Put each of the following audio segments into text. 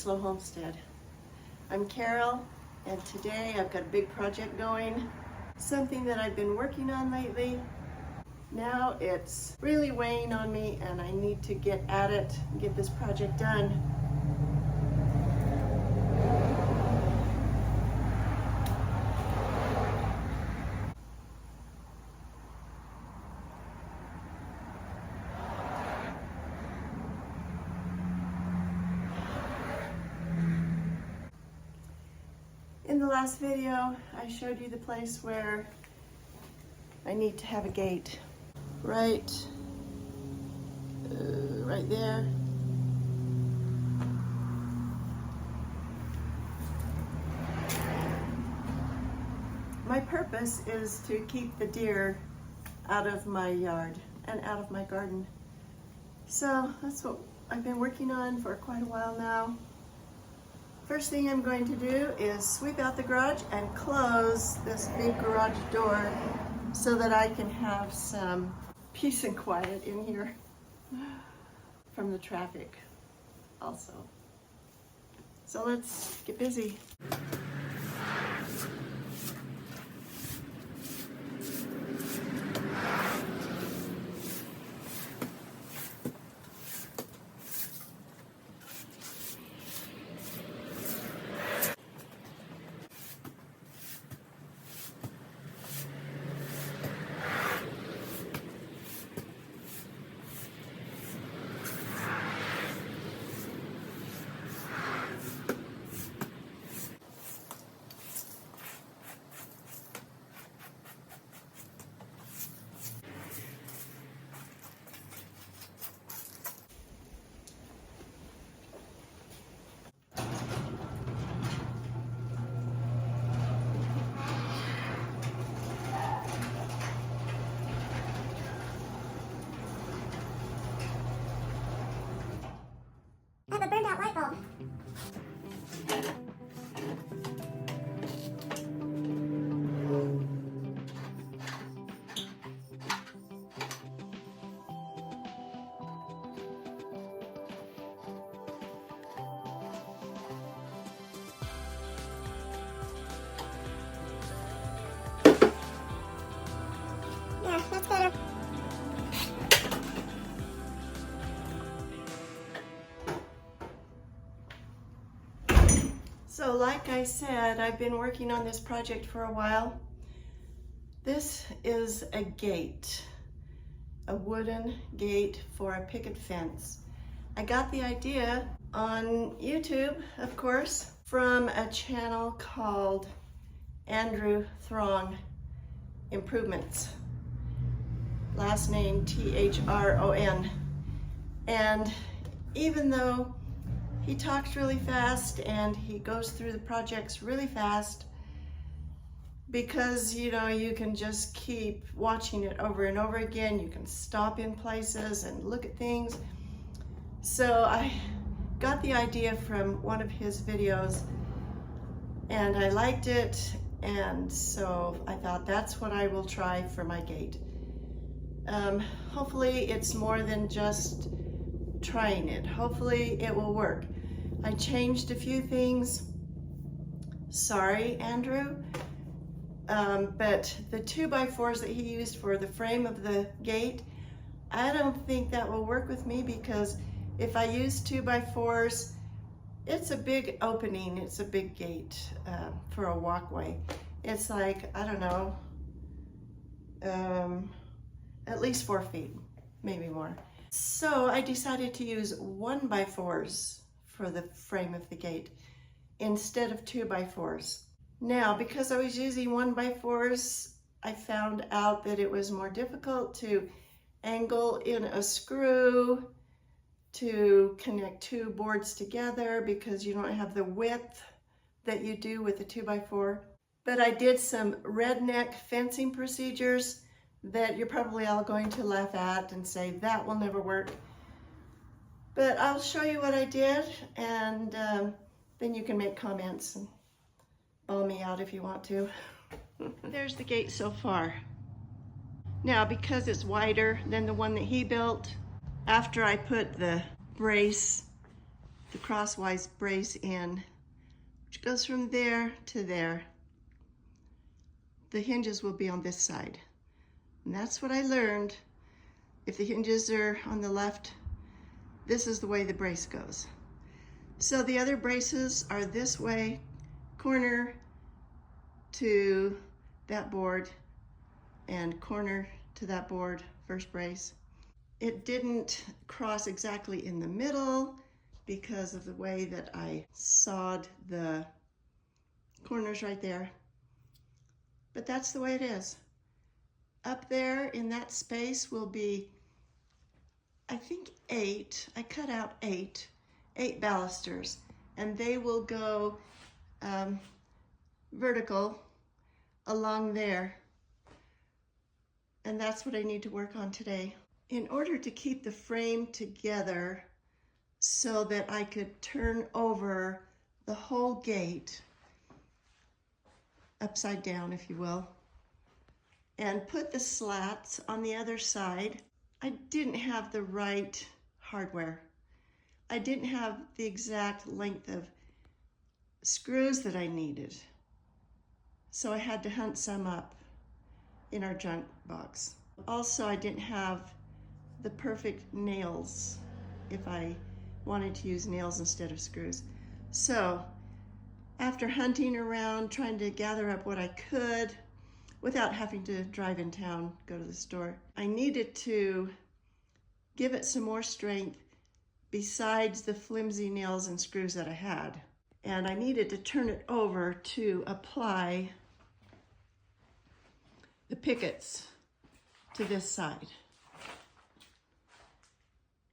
Slow Homestead. I'm Carol, and today I've got a big project going, something that I've been working on lately. Now it's really weighing on me and I need to get at it and get this project done. In the last video, I showed you the place where I need to have a gate. Right there. My purpose is to keep the deer out of my yard and out of my garden. So that's what I've been working on for quite a while now. First thing I'm going to do is sweep out the garage and close this big garage door so that I can have some peace and quiet in here from the traffic also. So let's get busy. I have a burned out light bulb. Yeah, that's better. So like I said, I've been working on this project for a while. This is a gate, a wooden gate for a picket fence. I got the idea on YouTube, of course, from a channel called Andrew Throng Improvements. Last name T-H-R-O-N. And even though he talks really fast and he goes through the projects really fast, because you know you can just keep watching it over and over again. You can stop in places and look at things. So I got the idea from one of his videos and I liked it, and so I thought that's what I will try for my gate. Hopefully it's more than just trying it. Hopefully it will work. I changed a few things. Sorry, Andrew. But the 2x4s that he used for the frame of the gate, I don't think that will work with me, because if I use 2x4s, it's a big opening, it's a big gate for a walkway. It's like, I don't know, at least 4 feet, maybe more. So I decided to use 1x4s for the frame of the gate instead of 2x4s. Now, because I was using 1x4s, I found out that it was more difficult to angle in a screw to connect 2 boards together, because you don't have the width that you do with a 2x4. But I did some redneck fencing procedures that you're probably all going to laugh at and say that will never work. But I'll show you what I did, and then you can make comments and bawl me out if you want to. There's the gate so far. Now, because it's wider than the one that he built, after I put the brace the crosswise brace in, which goes from there to there. The hinges will be on this side. And that's what I learned. If the hinges are on the left, this is the way the brace goes. So the other braces are this way, corner to that board and corner to that board, first brace. It didn't cross exactly in the middle because of the way that I sawed the corners right there. But that's the way it is. Up there in that space will be, I think 8. I cut out 8 ballisters, and they will go vertical along there. And that's what I need to work on today. In order to keep the frame together so that I could turn over the whole gate, upside down if you will, and put the slats on the other side, I didn't have the right hardware. I didn't have the exact length of screws that I needed. So I had to hunt some up in our junk box. Also, I didn't have the perfect nails if I wanted to use nails instead of screws. So after hunting around, trying to gather up what I could without having to drive in town, go to the store, I needed to give it some more strength besides the flimsy nails and screws that I had. And I needed to turn it over to apply the pickets to this side.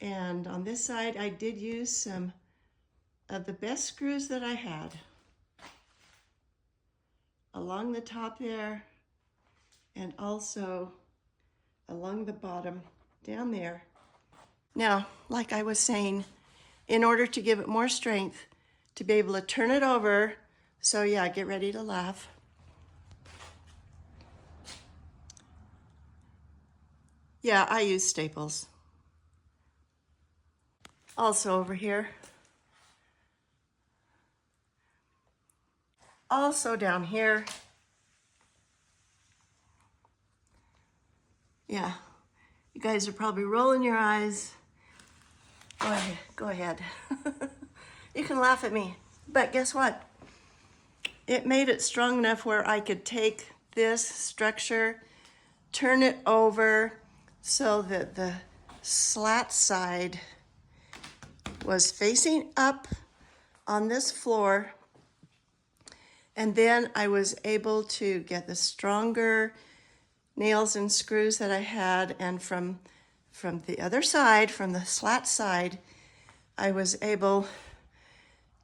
And on this side, I did use some of the best screws that I had along the top there and also along the bottom down there. Now, like I was saying, in order to give it more strength, to be able to turn it over, so yeah, get ready to laugh. Yeah, I use staples. Also over here. Also down here. Yeah, you guys are probably rolling your eyes. Go ahead. You can laugh at me, but guess what? It made it strong enough where I could take this structure, turn it over so that the slat side was facing up on this floor. And then I was able to get the stronger nails and screws that I had, and from the other side, from the slat side, I was able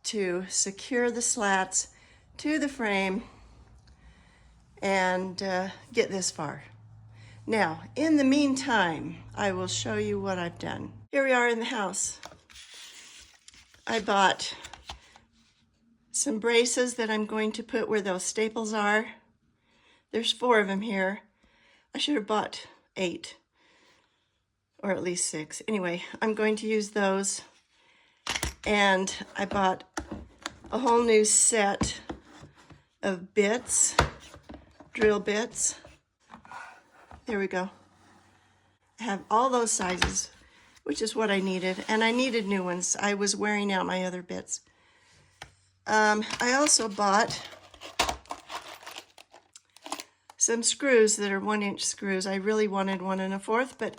to secure the slats to the frame and get this far. Now, in the meantime, I will show you what I've done. Here we are in the house. I bought some braces that I'm going to put where those staples are. There's 4 of them here. I should have bought 8, or at least 6. Anyway, I'm going to use those. And I bought a whole new set of bits, drill bits. There we go. I have all those sizes, which is what I needed. And I needed new ones. I was wearing out my other bits. I also bought some screws that are 1-inch screws. I really wanted 1 1/4, but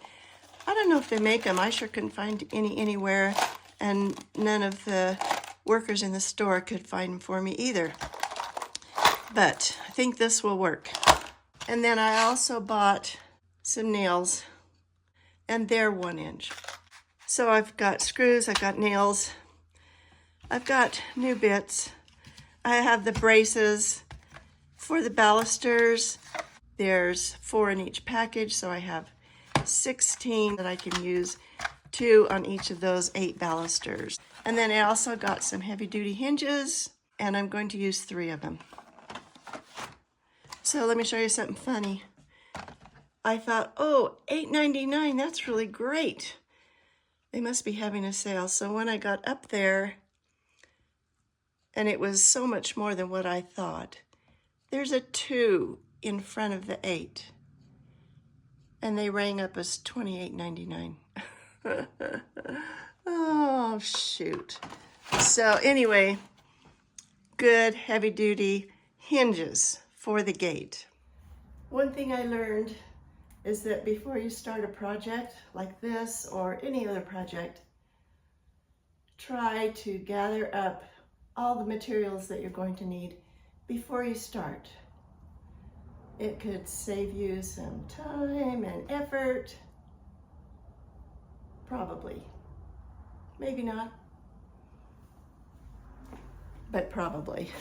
I don't know if they make them. I sure couldn't find any anywhere, and none of the workers in the store could find them for me either. But I think this will work. And then I also bought some nails, and they're 1 inch. So I've got screws, I've got nails, I've got new bits. I have the braces for the ballisters. There's 4 in each package, so I have 16 that I can use, 2 on each of those 8 ballisters. And then I also got some heavy-duty hinges, and I'm going to use 3 of them. So let me show you something funny. I thought, oh, $8.99, that's really great. They must be having a sale. So when I got up there, and it was so much more than what I thought. There's a 2 in front of the 8, and they rang up as $28.99. Oh, shoot. So anyway, good heavy-duty hinges for the gate. One thing I learned is that before you start a project like this or any other project, try to gather up all the materials that you're going to need before you start. It could save you some time and effort. Probably. Maybe not, but probably.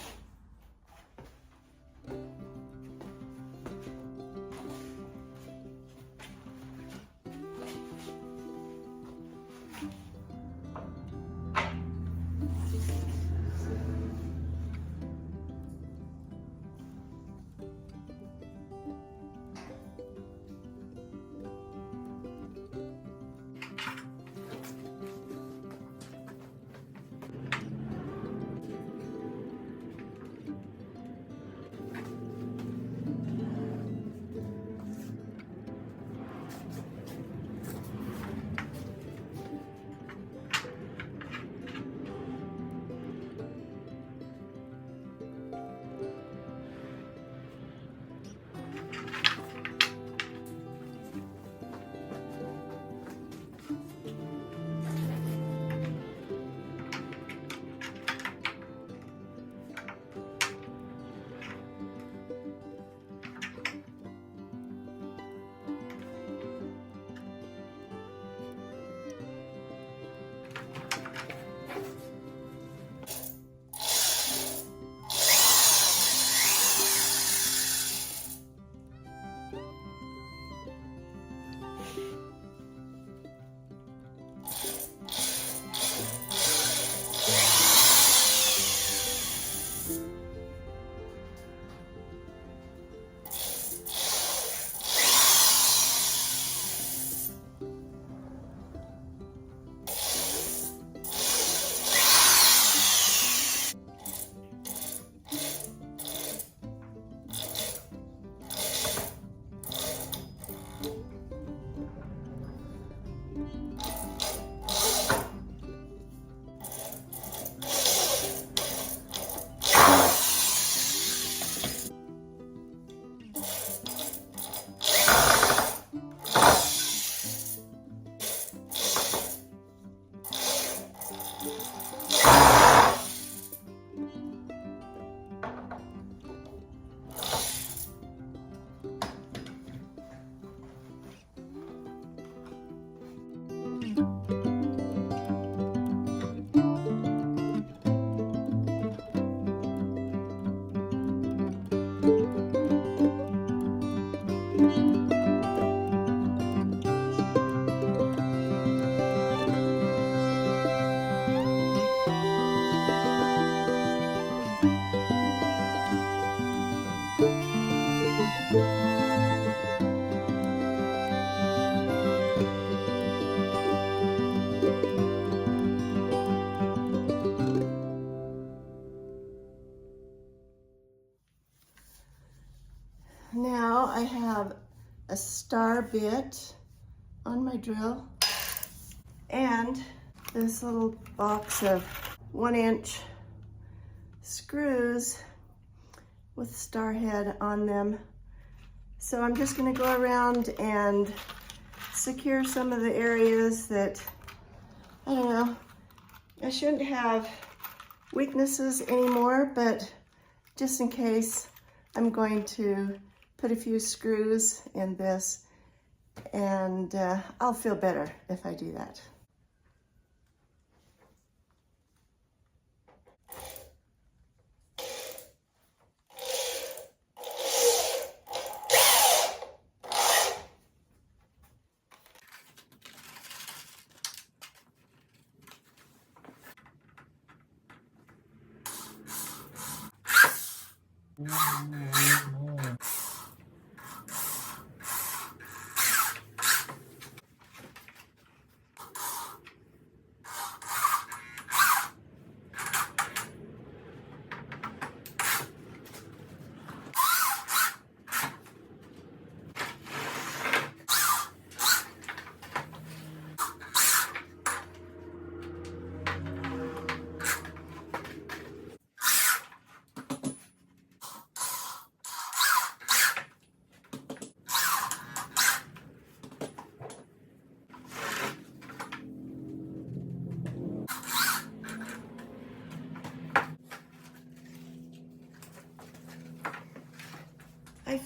Now I have a star bit on my drill and this little box of 1-inch screws with star head on them. So I'm just going to go around and secure some of the areas that, I don't know, I shouldn't have weaknesses anymore, but just in case, I'm going to put a few screws in this, and I'll feel better if I do that.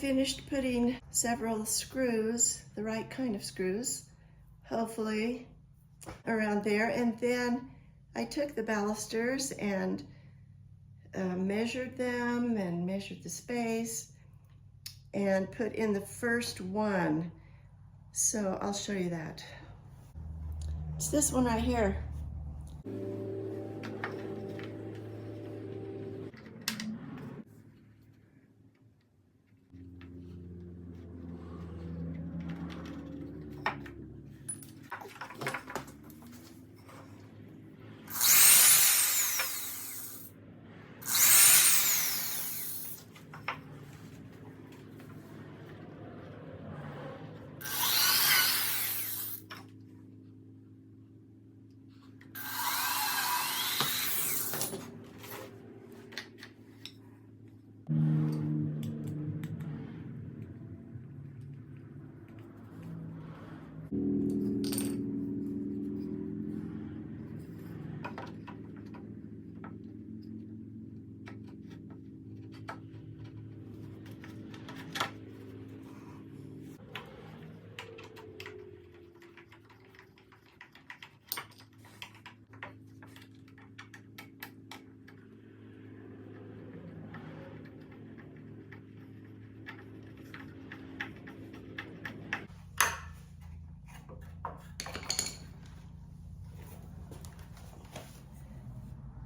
finished putting several screws, the right kind of screws, hopefully around there. And then I took the balusters and measured them and measured the space and put in the first one. So I'll show you that. It's this one right here.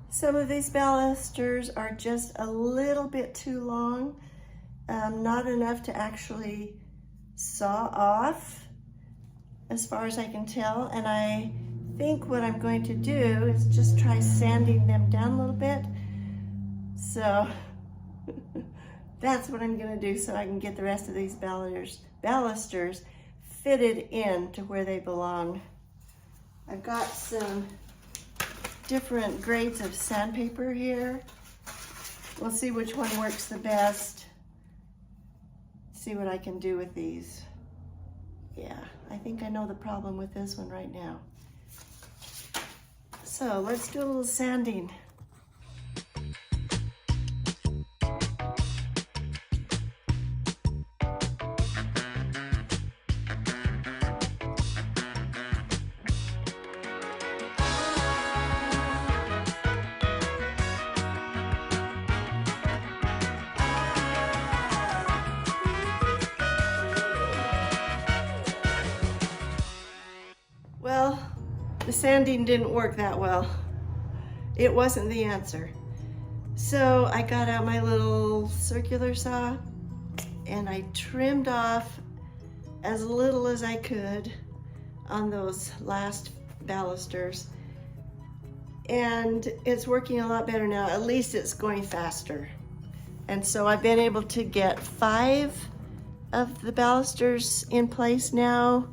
Some of these balusters are just a little bit too long, not enough to actually saw off as far as I can tell. And I think what I'm going to do is just try sanding them down a little bit. So that's what I'm gonna do so I can get the rest of these balusters fitted in to where they belong. I've got some different grades of sandpaper here. We'll see which one works the best. See what I can do with these. Yeah, I think I know the problem with this one right now. So let's do a little sanding. Well, the sanding didn't work that well. It wasn't the answer. So I got out my little circular saw and I trimmed off as little as I could on those last balusters. And it's working a lot better now. At least it's going faster. And so I've been able to get 5 of the balusters in place now.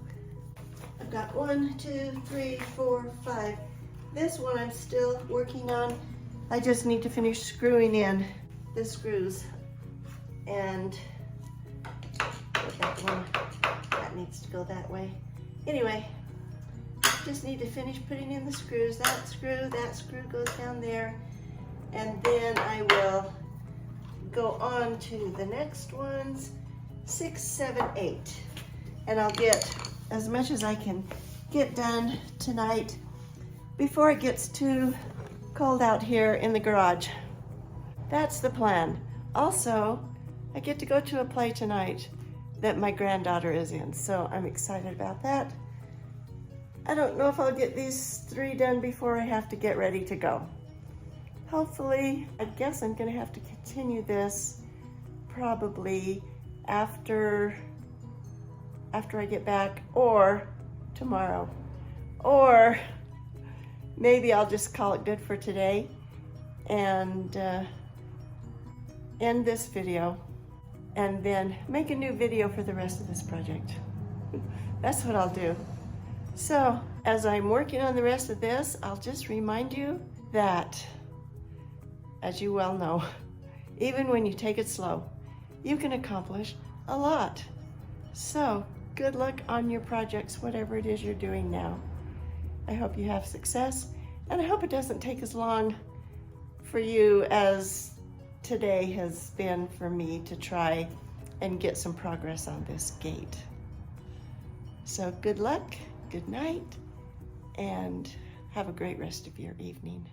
I've got 1, 2, 3, 4, 5. This one I'm still working on. I just need to finish screwing in the screws. And that one, that needs to go that way. Anyway, just need to finish putting in the screws. That screw goes down there. And then I will go on to the next ones, 6, 7, 8. And I'll get as much as I can get done tonight before it gets too cold out here in the garage. That's the plan. Also, I get to go to a play tonight that my granddaughter is in, so I'm excited about that. I don't know if I'll get these 3 done before I have to get ready to go. Hopefully, I guess I'm gonna have to continue this probably after I get back, or tomorrow. Or maybe I'll just call it good for today and end this video and then make a new video for the rest of this project. That's what I'll do. So as I'm working on the rest of this, I'll just remind you that, as you well know, even when you take it slow, you can accomplish a lot. So good luck on your projects, whatever it is you're doing now. I hope you have success, and I hope it doesn't take as long for you as today has been for me to try and get some progress on this gate. So good luck, good night, and have a great rest of your evening.